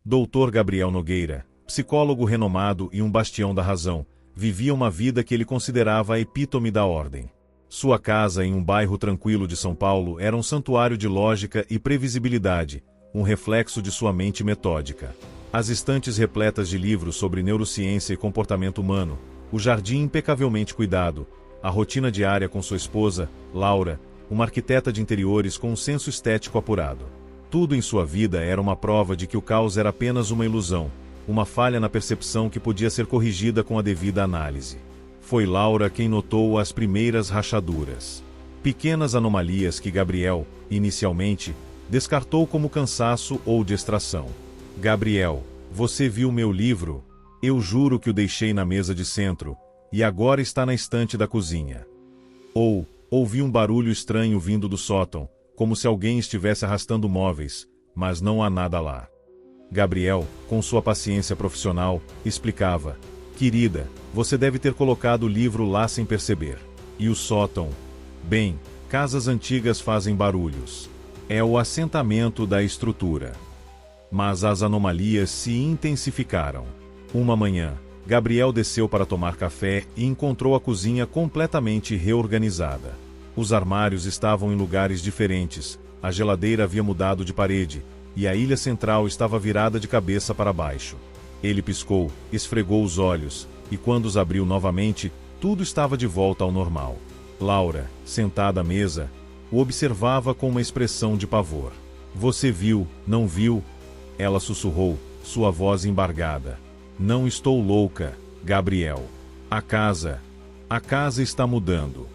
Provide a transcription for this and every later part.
Dr. Gabriel Nogueira, psicólogo renomado e um bastião da razão, vivia uma vida que ele considerava a epítome da ordem. Sua casa em um bairro tranquilo de São Paulo era um santuário de lógica e previsibilidade, um reflexo de sua mente metódica. As estantes repletas de livros sobre neurociência e comportamento humano, o jardim impecavelmente cuidado, a rotina diária com sua esposa, Laura, uma arquiteta de interiores com um senso estético apurado. Tudo em sua vida era uma prova de que o caos era apenas uma ilusão, uma falha na percepção que podia ser corrigida com a devida análise. Foi Laura quem notou as primeiras rachaduras. Pequenas anomalias que Gabriel, inicialmente, descartou como cansaço ou distração. Gabriel, você viu meu livro? Eu juro que o deixei na mesa de centro, e agora está na estante da cozinha. Ou, ouvi um barulho estranho vindo do sótão, como se alguém estivesse arrastando móveis, mas não há nada lá. Gabriel, com sua paciência profissional, explicava: querida, você deve ter colocado o livro lá sem perceber. E o sótão? Bem, casas antigas fazem barulhos. É o assentamento da estrutura. Mas as anomalias se intensificaram. Uma manhã, Gabriel desceu para tomar café e encontrou a cozinha completamente reorganizada. Os armários estavam em lugares diferentes, a geladeira havia mudado de parede, e a ilha central estava virada de cabeça para baixo. Ele piscou, esfregou os olhos, e quando os abriu novamente, tudo estava de volta ao normal. Laura, sentada à mesa, o observava com uma expressão de pavor. Você viu, não viu? Ela sussurrou, sua voz embargada. Não estou louca, Gabriel. A casa está mudando.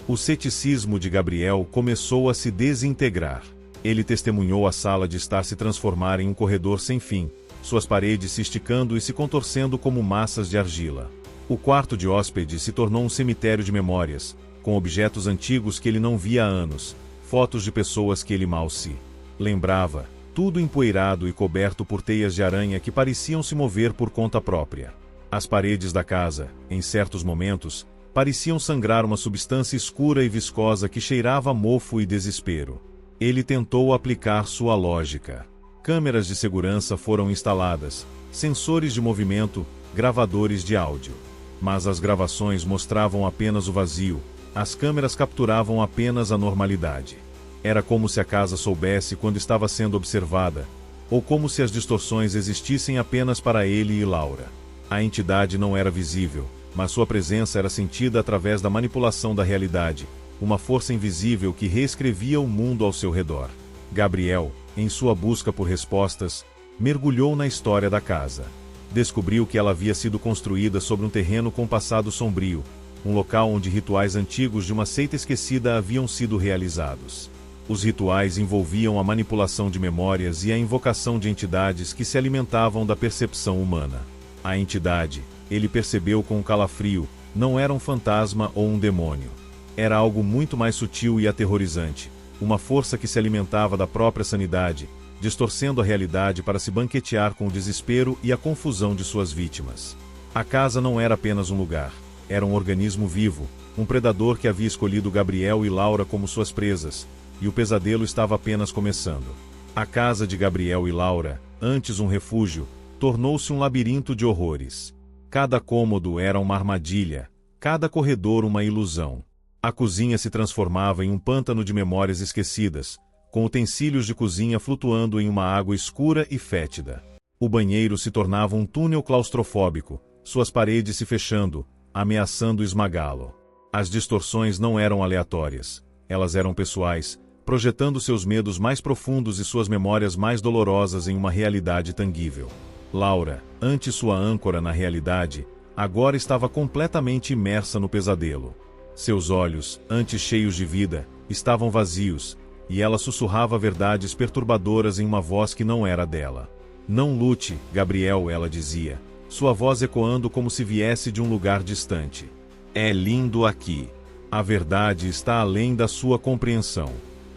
O ceticismo de Gabriel começou a se desintegrar. Ele testemunhou a sala de estar se transformar em um corredor sem fim, suas paredes se esticando e se contorcendo como massas de argila. O quarto de hóspede se tornou um cemitério de memórias, com objetos antigos que ele não via há anos, fotos de pessoas que ele mal se lembrava, tudo empoeirado e coberto por teias de aranha que pareciam se mover por conta própria. As paredes da casa, em certos momentos, pareciam sangrar uma substância escura e viscosa que cheirava a mofo e desespero. Ele tentou aplicar sua lógica. Câmeras de segurança foram instaladas, sensores de movimento, gravadores de áudio. Mas as gravações mostravam apenas o vazio, as câmeras capturavam apenas a normalidade. Era como se a casa soubesse quando estava sendo observada, ou como se as distorções existissem apenas para ele e Laura. A entidade não era visível, mas sua presença era sentida através da manipulação da realidade, uma força invisível que reescrevia o mundo ao seu redor. Gabriel, em sua busca por respostas, mergulhou na história da casa. Descobriu que ela havia sido construída sobre um terreno com passado sombrio, um local onde rituais antigos de uma seita esquecida haviam sido realizados. Os rituais envolviam a manipulação de memórias e a invocação de entidades que se alimentavam da percepção humana. A entidade, ele percebeu com um calafrio, não era um fantasma ou um demônio. Era algo muito mais sutil e aterrorizante, uma força que se alimentava da própria sanidade, distorcendo a realidade para se banquetear com o desespero e a confusão de suas vítimas. A casa não era apenas um lugar, era um organismo vivo, um predador que havia escolhido Gabriel e Laura como suas presas, e o pesadelo estava apenas começando. A casa de Gabriel e Laura, antes um refúgio, tornou-se um labirinto de horrores. Cada cômodo era uma armadilha, cada corredor uma ilusão. A cozinha se transformava em um pântano de memórias esquecidas, com utensílios de cozinha flutuando em uma água escura e fétida. O banheiro se tornava um túnel claustrofóbico, suas paredes se fechando, ameaçando esmagá-lo. As distorções não eram aleatórias, elas eram pessoais, projetando seus medos mais profundos e suas memórias mais dolorosas em uma realidade tangível. Laura, antes sua âncora na realidade, agora estava completamente imersa no pesadelo. Seus olhos, antes cheios de vida, estavam vazios, e ela sussurrava verdades perturbadoras em uma voz que não era dela. Não lute, Gabriel, ela dizia, sua voz ecoando como se viesse de um lugar distante. É lindo aqui. A verdade está além da sua compreensão.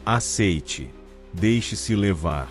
Aceite. Deixe-se levar.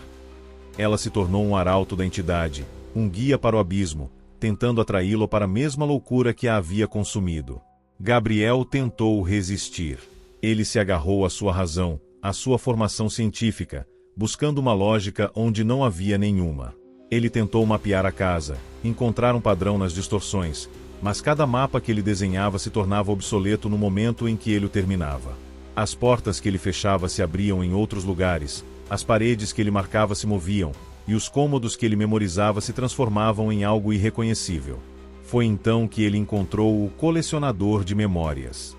Ela se tornou um arauto da entidade, um guia para o abismo, tentando atraí-lo para a mesma loucura que a havia consumido. Gabriel tentou resistir. Ele se agarrou à sua razão, à sua formação científica, buscando uma lógica onde não havia nenhuma. Ele tentou mapear a casa, encontrar um padrão nas distorções, mas cada mapa que ele desenhava se tornava obsoleto no momento em que ele o terminava. As portas que ele fechava se abriam em outros lugares, as paredes que ele marcava se moviam, e os cômodos que ele memorizava se transformavam em algo irreconhecível. Foi então que ele encontrou o colecionador de memórias.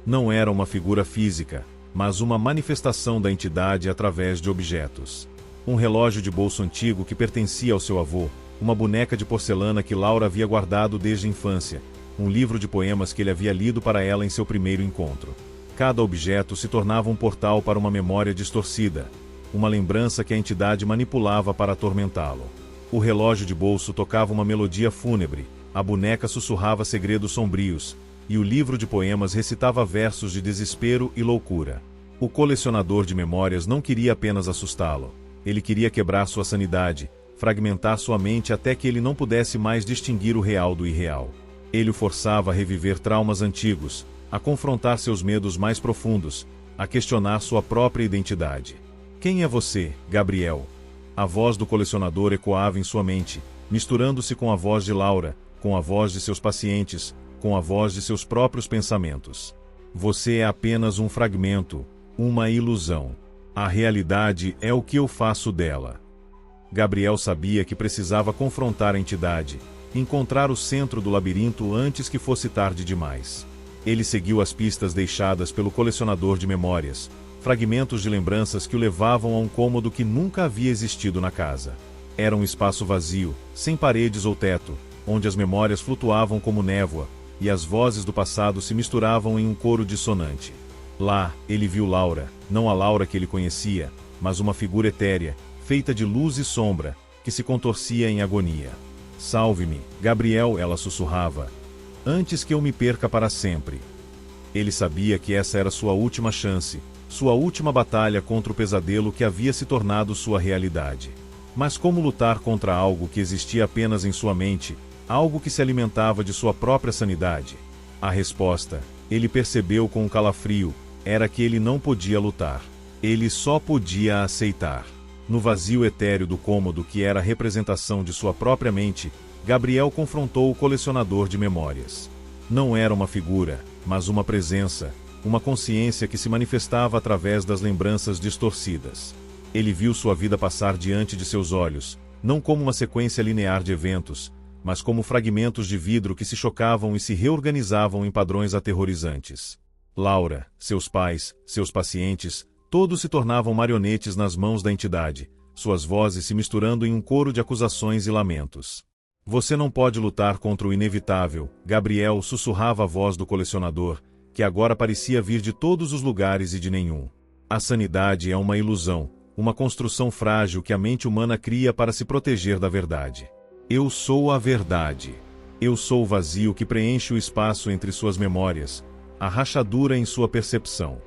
Não era uma figura física, mas uma manifestação da entidade através de objetos. Um relógio de bolso antigo que pertencia ao seu avô, uma boneca de porcelana que Laura havia guardado desde a infância, um livro de poemas que ele havia lido para ela em seu primeiro encontro. Cada objeto se tornava um portal para uma memória distorcida, uma lembrança que a entidade manipulava para atormentá-lo. O relógio de bolso tocava uma melodia fúnebre, a boneca sussurrava segredos sombrios, e o livro de poemas recitava versos de desespero e loucura. O colecionador de memórias não queria apenas assustá-lo, ele queria quebrar sua sanidade, fragmentar sua mente até que ele não pudesse mais distinguir o real do irreal. Ele o forçava a reviver traumas antigos, a confrontar seus medos mais profundos, a questionar sua própria identidade. Quem é você, Gabriel? A voz do colecionador ecoava em sua mente, misturando-se com a voz de Laura, com a voz de seus pacientes, com a voz de seus próprios pensamentos. Você é apenas um fragmento, uma ilusão. A realidade é o que eu faço dela. Gabriel sabia que precisava confrontar a entidade, encontrar o centro do labirinto antes que fosse tarde demais. Ele seguiu as pistas deixadas pelo colecionador de memórias, fragmentos de lembranças que o levavam a um cômodo que nunca havia existido na casa. Era um espaço vazio, sem paredes ou teto, onde as memórias flutuavam como névoa, e as vozes do passado se misturavam em um coro dissonante. Lá, ele viu Laura, não a Laura que ele conhecia, mas uma figura etérea, feita de luz e sombra, que se contorcia em agonia. Salve-me, Gabriel, ela sussurrava, antes que eu me perca para sempre. Ele sabia que essa era sua última chance, sua última batalha contra o pesadelo que havia se tornado sua realidade. Mas como lutar contra algo que existia apenas em sua mente, algo que se alimentava de sua própria sanidade? A resposta, ele percebeu com um calafrio, era que ele não podia lutar. Ele só podia aceitar. No vazio etéreo do cômodo que era a representação de sua própria mente, Gabriel confrontou o colecionador de memórias. Não era uma figura, mas uma presença, uma consciência que se manifestava através das lembranças distorcidas. Ele viu sua vida passar diante de seus olhos, não como uma sequência linear de eventos, mas como fragmentos de vidro que se chocavam e se reorganizavam em padrões aterrorizantes. Laura, seus pais, seus pacientes, todos se tornavam marionetes nas mãos da entidade, suas vozes se misturando em um coro de acusações e lamentos. Você não pode lutar contra o inevitável, Gabriel, sussurrava a voz do colecionador, que agora parecia vir de todos os lugares e de nenhum. A sanidade é uma ilusão, uma construção frágil que a mente humana cria para se proteger da verdade. Eu sou a verdade. Eu sou o vazio que preenche o espaço entre suas memórias, a rachadura em sua percepção.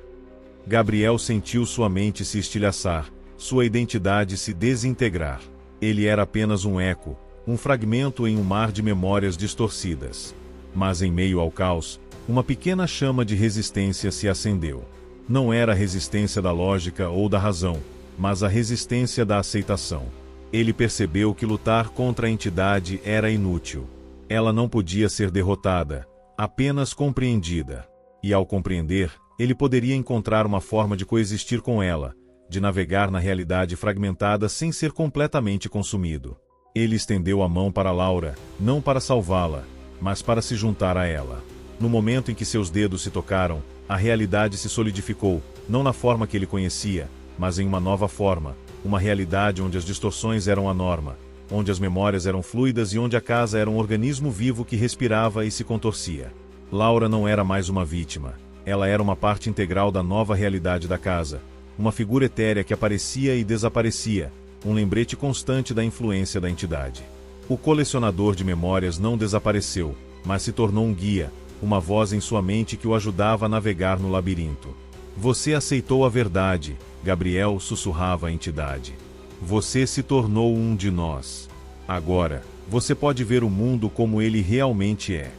Gabriel sentiu sua mente se estilhaçar, sua identidade se desintegrar. Ele era apenas um eco, um fragmento em um mar de memórias distorcidas. Mas em meio ao caos, uma pequena chama de resistência se acendeu. Não era a resistência da lógica ou da razão, mas a resistência da aceitação. Ele percebeu que lutar contra a entidade era inútil. Ela não podia ser derrotada, apenas compreendida. E ao compreender, ele poderia encontrar uma forma de coexistir com ela, de navegar na realidade fragmentada sem ser completamente consumido. Ele estendeu a mão para Laura, não para salvá-la, mas para se juntar a ela. No momento em que seus dedos se tocaram, a realidade se solidificou, não na forma que ele conhecia, mas em uma nova forma, uma realidade onde as distorções eram a norma, onde as memórias eram fluidas e onde a casa era um organismo vivo que respirava e se contorcia. Laura não era mais uma vítima, ela era uma parte integral da nova realidade da casa, uma figura etérea que aparecia e desaparecia, um lembrete constante da influência da entidade. O colecionador de memórias não desapareceu, mas se tornou um guia, uma voz em sua mente que o ajudava a navegar no labirinto. Você aceitou a verdade, Gabriel, sussurrava a entidade. Você se tornou um de nós. Agora, você pode ver o mundo como ele realmente é.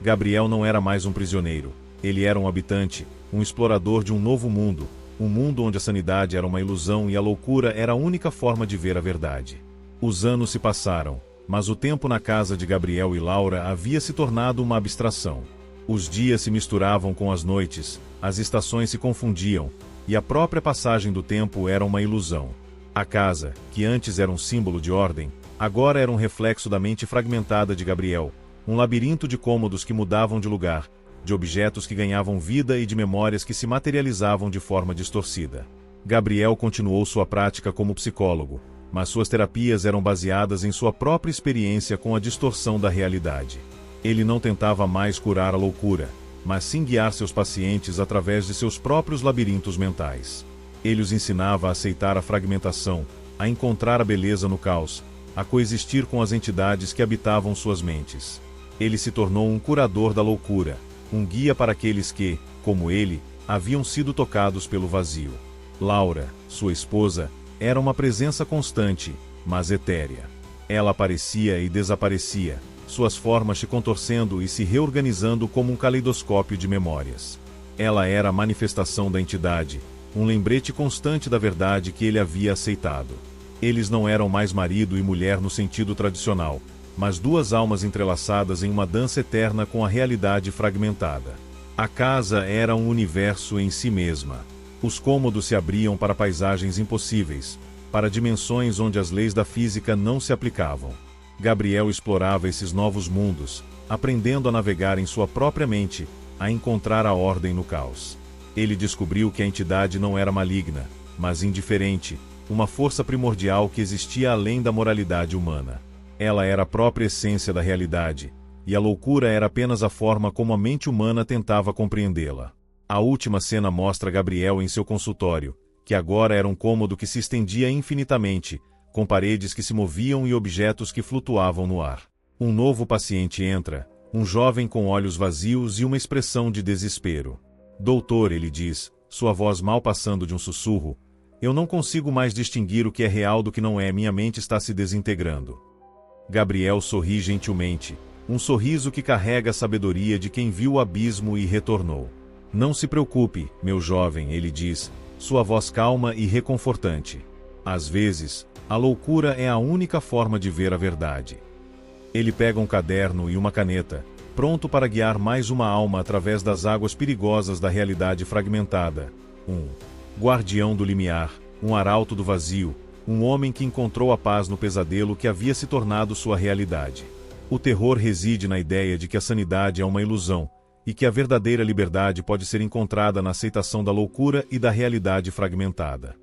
Gabriel não era mais um prisioneiro, ele era um habitante, um explorador de um novo mundo, um mundo onde a sanidade era uma ilusão e a loucura era a única forma de ver a verdade. Os anos se passaram, mas o tempo na casa de Gabriel e Laura havia se tornado uma abstração. Os dias se misturavam com as noites, as estações se confundiam, e a própria passagem do tempo era uma ilusão. A casa, que antes era um símbolo de ordem, agora era um reflexo da mente fragmentada de Gabriel, um labirinto de cômodos que mudavam de lugar, de objetos que ganhavam vida e de memórias que se materializavam de forma distorcida. Gabriel continuou sua prática como psicólogo, mas suas terapias eram baseadas em sua própria experiência com a distorção da realidade. Ele não tentava mais curar a loucura, mas sim guiar seus pacientes através de seus próprios labirintos mentais. Ele os ensinava a aceitar a fragmentação, a encontrar a beleza no caos, a coexistir com as entidades que habitavam suas mentes. Ele se tornou um curador da loucura, um guia para aqueles que, como ele, haviam sido tocados pelo vazio. Laura, sua esposa, era uma presença constante, mas etérea. Ela aparecia e desaparecia, suas formas se contorcendo e se reorganizando como um caleidoscópio de memórias. Ela era a manifestação da entidade, um lembrete constante da verdade que ele havia aceitado. Eles não eram mais marido e mulher no sentido tradicional, mas duas almas entrelaçadas em uma dança eterna com a realidade fragmentada. A casa era um universo em si mesma. Os cômodos se abriam para paisagens impossíveis, para dimensões onde as leis da física não se aplicavam. Gabriel explorava esses novos mundos, aprendendo a navegar em sua própria mente, a encontrar a ordem no caos. Ele descobriu que a entidade não era maligna, mas indiferente, uma força primordial que existia além da moralidade humana. Ela era a própria essência da realidade, e a loucura era apenas a forma como a mente humana tentava compreendê-la. A última cena mostra Gabriel em seu consultório, que agora era um cômodo que se estendia infinitamente, com paredes que se moviam e objetos que flutuavam no ar. Um novo paciente entra, um jovem com olhos vazios e uma expressão de desespero. Doutor, ele diz, sua voz mal passando de um sussurro, eu não consigo mais distinguir o que é real do que não é, minha mente está se desintegrando. Gabriel sorri gentilmente, um sorriso que carrega a sabedoria de quem viu o abismo e retornou. Não se preocupe, meu jovem, ele diz, sua voz calma e reconfortante. Às vezes, a loucura é a única forma de ver a verdade. Ele pega um caderno e uma caneta, pronto para guiar mais uma alma através das águas perigosas da realidade fragmentada. Um guardião do limiar, um arauto do vazio, um homem que encontrou a paz no pesadelo que havia se tornado sua realidade. O terror reside na ideia de que a sanidade é uma ilusão, e que a verdadeira liberdade pode ser encontrada na aceitação da loucura e da realidade fragmentada.